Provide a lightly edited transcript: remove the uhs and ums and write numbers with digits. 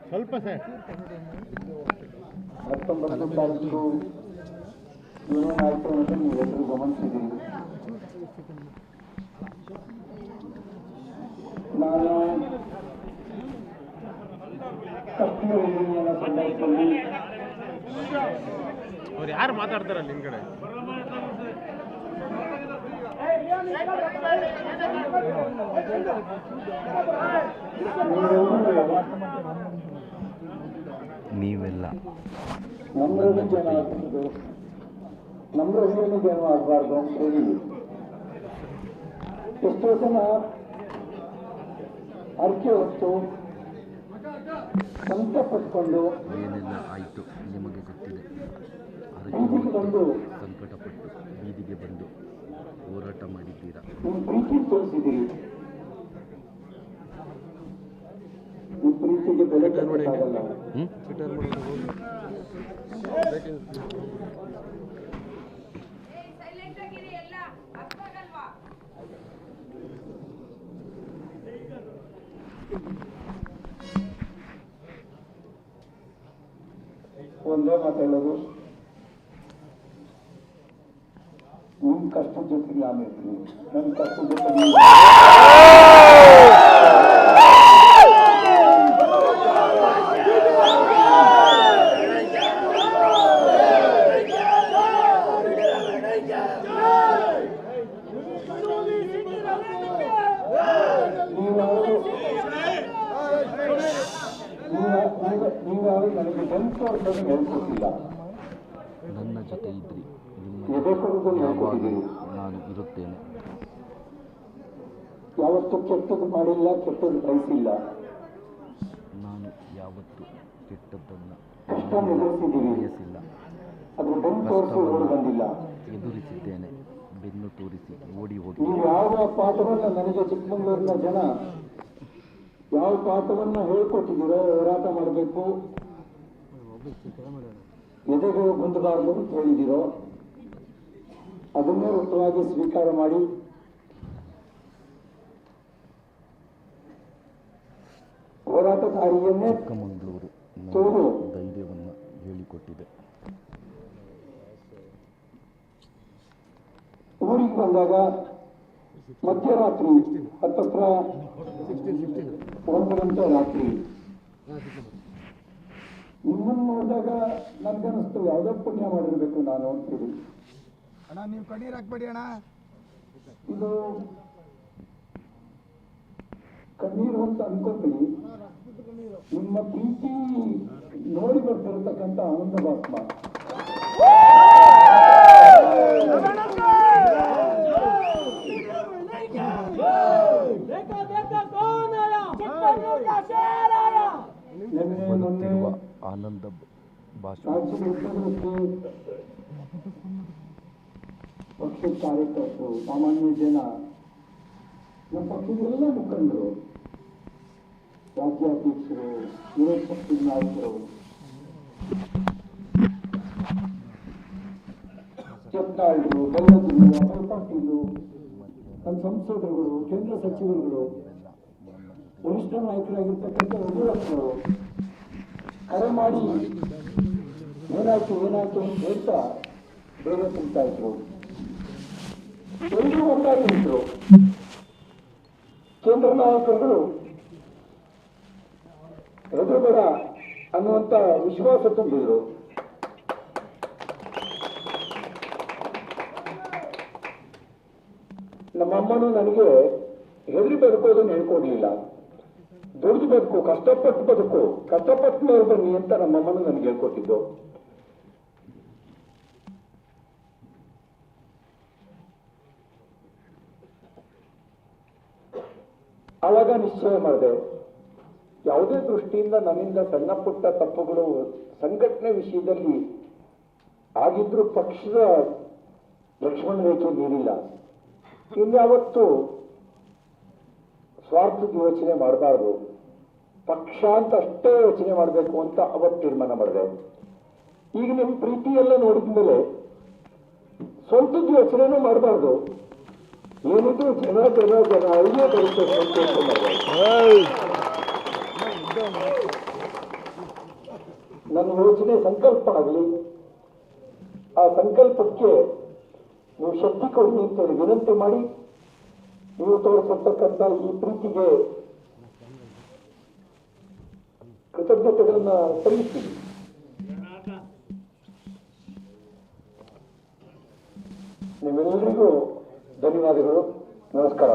ಸ್ವಲ್ಪ ಸರ್ 19 ತಾರೀಕು ಏನೇನಾಯಿತು ಅಂತ ನೀವೆಲ್ಲರೂ ಗಮನಿಸಿದ್ದೀರಿ. ನಾನು ಕಪ್ಪು ಯೋಜನೆಯ ಸಂದರ್ಭದಲ್ಲಿ ಅವ್ರು ಯಾರು ಮಾತಾಡ್ತಾರಲ್ಲ ನಿಮ್ ಕಡೆ ನೀವೆಲ್ಲ ನಮ್ರನ್ನು ಜನ ಆಗ್ತದೆ, ನಮ್ರನ್ನು ಜನ ಆಗಬಾರ್ದು ಅಂತ ಹೇಳಿ ಎಷ್ಟೋ ಜನ ಅರ್ಕೆ ಹೊತ್ತು ಸಂತ ಪಟ್ಕೊಂಡು ಏನೆಲ್ಲ ಆಯಿತು ನಿಮಗೆ ಗೊತ್ತಿದೆ. ಬೀದಿಗೆ ಬಂದು ಸಂಕಟಪಟ್ಟು ಬೀದಿಗೆ ಬಂದು ಹೋರಾಟ ಮಾಡಿದ್ದೀರಾ. ನಿಮ್ಮ ಪ್ರೀತಿ ತೋರಿಸಿದ್ದೀರಿ. ನಿಮ್ಮ ಪ್ರೀತಿಗೆ ಬೆಲೆ ಕಟ್ಟಕ್ಕಾಗಲ್ಲ. ಒಂದೇ ಮಾತಾಡೋದು, ನಿಮ್ಮ ಕಷ್ಟದ ಜೊತೆಗೆ ನಾನು ಇರ್ತೀನಿ, ನನ್ನ ಕಷ್ಟದ ಜೊತೆಗೆ ನೀವ್ಯಾರು ನನಗೆ ಹೆಲ್ಪ್ ತೋರಿಸೋದು ಹೇಳ್ಕೊಟ್ಟಿಲ್ಲ. ನನ್ನ ಜೊತೆ ಇದ್ರಿ, ಎದೆ ಕೊಡೋದು ಹೇಳ್ಕೊಟ್ಟಿದ್ದೀರಿ. ನಾನು ಇರುತ್ತೇನೆ. ಯಾವತ್ತೂ ಕೆಟ್ಟದ್ದು ಮಾಡಿಲ್ಲ, ಕೆಟ್ಟದ್ದು ಬಯಸಿಲ್ಲ. ನಾನು ಯಾವತ್ತೂ ಕೆಟ್ಟದ್ದನ್ನು ಕಷ್ಟ ಎದುರಿಸಿದ್ದೀವಿ, ಬಯಸಿಲ್ಲ. ಅದ್ರ ಬೆನ್ನು ತೋರಿಸಿ ಓಡಿ ಬಂದಿಲ್ಲ. ಎದುರಿಸಿದ್ದೇನೆ, ಬೆನ್ನು ತೋರಿಸಿ ಓಡಿ ಹೋಗಿ. ನೀವು ಯಾವ ಪಾಠವನ್ನು ನನಗೆ ಚಿಕ್ಕಮಗಳೂರಿನ ಜನ ಯಾವ ಪಾಠವನ್ನು ಹೇಳ್ಕೊಟ್ಟಿದ್ದೀರೋ, ಹೋರಾಟ ಮಾಡಬೇಕು, ಎದೆಗೆ ಗುಂದಬಾರದು ಅಂತ ಹೇಳಿದ್ದೀರೋ, ಅದನ್ನೇ ವೃತ್ತವಾಗಿ ಸ್ವೀಕಾರ ಮಾಡಿ ಹೋರಾಟ ದಾರಿಯನ್ನೇ ಚಿಕ್ಕಮಗಳೂರು ತೋರು ಧೈರ್ಯವನ್ನು ಹೇಳಿಕೊಟ್ಟಿದೆ. ಊರಿಗೆ ಬಂದಾಗ ಮಧ್ಯರಾತ್ರಿ ಹತ್ತತ್ರ 1 ಗಂಟೆ ರಾತ್ರಿ ನಿಮ್ಮನ್ನು ನೋಡಿದಾಗ ನನ್ಗನ್ನಿಸ್ತು ಯಾವುದೋ ಪುಣ್ಯ ಮಾಡಿರ್ಬೇಕು ನಾನು ಅಂತೇಳಿ. ಅಣ್ಣ ನೀವು ಕಣ್ಣೀರು ಹಾಕ್ಬೇಡಿ ಅಣ್ಣ, ಇದು ಕಣ್ಣೀರು ಅಂತ ಅನ್ಕೋತೀನಿ. ನಿಮ್ಮ ಪ್ರೀತಿ ನೋಡಿ ಬರ್ತಿರತಕ್ಕಂಥ ಆನಂದ ಭಾಷ್ಮ. ನಿನ್ನೆ ಮೊನ್ನೆ ಬರುತ್ತಿರುವ ಆನಂದ ಭಾಷಣ ರಾಜ್ಯದ ಉಪಮುಖ್ಯಮಂತ್ರಿ, ಪಕ್ಷದ ಕಾರ್ಯಕರ್ತರು, ಸಾಮಾನ್ಯ ಜನ, ನಮ್ಮ ಪಕ್ಷದೆಲ್ಲ ಮುಖಂಡರು, ರಾಜ್ಯಾಧ್ಯಕ್ಷರು, ವಿರೋಧ ಪಕ್ಷದ ನಾಯಕರು, ಚಪ್ನಾಳ್ರು, ಬೆಲ್ಲದಿರು, ಅಮಲ್ ಪಾಟೀಲು, ನಮ್ಮ ಸಂಸದರುಗಳು, ಕೇಂದ್ರ ಸಚಿವರುಗಳು, ವರಿಷ್ಠ ನಾಯಕರಾಗಿರ್ತಕ್ಕಂಥ ಯಡಿಯೂರಪ್ಪನವರು ಕರೆ ಮಾಡಿ ಏನಾಯ್ತು ಅಂತ ಹೇಳ್ತಾ ಬೇರೆ ತಿಂತಾ ಇದ್ರು. ಎಲ್ಲರೂ ಒಂದಾಗಿದ್ರು. ಕೇಂದ್ರ ನಾಯಕರುಗಳು ಹೆದರಬೇಡ ಅನ್ನುವಂತ ವಿಶ್ವಾಸ ತುಂಬಿದ್ರು. ನಮ್ಮಮ್ಮನು ನನಗೆ ಹೆದರಿ ಬದುಕೋದನ್ನು ಹೇಳ್ಕೊಡ್ಲಿಲ್ಲ. ದುಡಿದು ಬದುಕು, ಕಷ್ಟಪಟ್ಟು ಬದುಕು, ಕಷ್ಟಪಟ್ಟು ಮೇಲೆ ಬನ್ನಿ ಅಂತ ನಮ್ಮಮ್ಮನು ನನಗೆ ಹೇಳ್ಕೊಟ್ಟಿದ್ದು. ಆವಾಗ ನಿಶ್ಚಯ ಮಾಡಿದೆ, ಯಾವುದೇ ದೃಷ್ಟಿಯಿಂದ ನನ್ನಿಂದ ಸಣ್ಣ ಪುಟ್ಟ ತಪ್ಪುಗಳು ಸಂಘಟನೆ ವಿಷಯದಲ್ಲಿ ಆಗಿದ್ರೂ ಪಕ್ಷದ ಲಕ್ಷ್ಮಣ ರೇಖೆ ಮೀರಿಲ್ಲ. ಇನ್ಯಾವತ್ತು ಸ್ವಾರ್ಥದ ಯೋಚನೆ ಮಾಡಬಾರ್ದು, ಪಕ್ಷ ಅಂತ ಅಷ್ಟೇ ಯೋಚನೆ ಮಾಡಬೇಕು ಅಂತ ಅವತ್ತು ತೀರ್ಮಾನ ಮಾಡಿದೆ. ಈಗ ನಿಮ್ಮ ಪ್ರೀತಿ ಎಲ್ಲ ನೋಡಿದ ಮೇಲೆ ಸ್ವಂತದ ಯೋಚನೆನೂ ಮಾಡಬಾರ್ದು. ಏನಿದ್ರು ಜನ ಅಲ್ಲಿಯೇ ಬರುತ್ತೆ ಅಂತ ಯೋಚನೆ ಮಾಡಬಾರ್ದು. ನನ್ನ ಯೋಚನೆ ಸಂಕಲ್ಪ ಆಗಲಿ, ಆ ಸಂಕಲ್ಪಕ್ಕೆ ನೀವು ಶಕ್ತಿ ಕೊಡಿ ಅಂತೇಳಿ ವಿನಂತಿ ಮಾಡಿ, ನೀವು ತೋರಿಸತಕ್ಕಂಥ ಈ ಪ್ರೀತಿಗೆ ಕೃತಜ್ಞತೆಗಳನ್ನ ಸಲ್ಲಿಸ್ತೀವಿ. ನಿಮ್ಮೆಲ್ಲರಿಗೂ ಧನ್ಯವಾದಗಳು. ನಮಸ್ಕಾರ.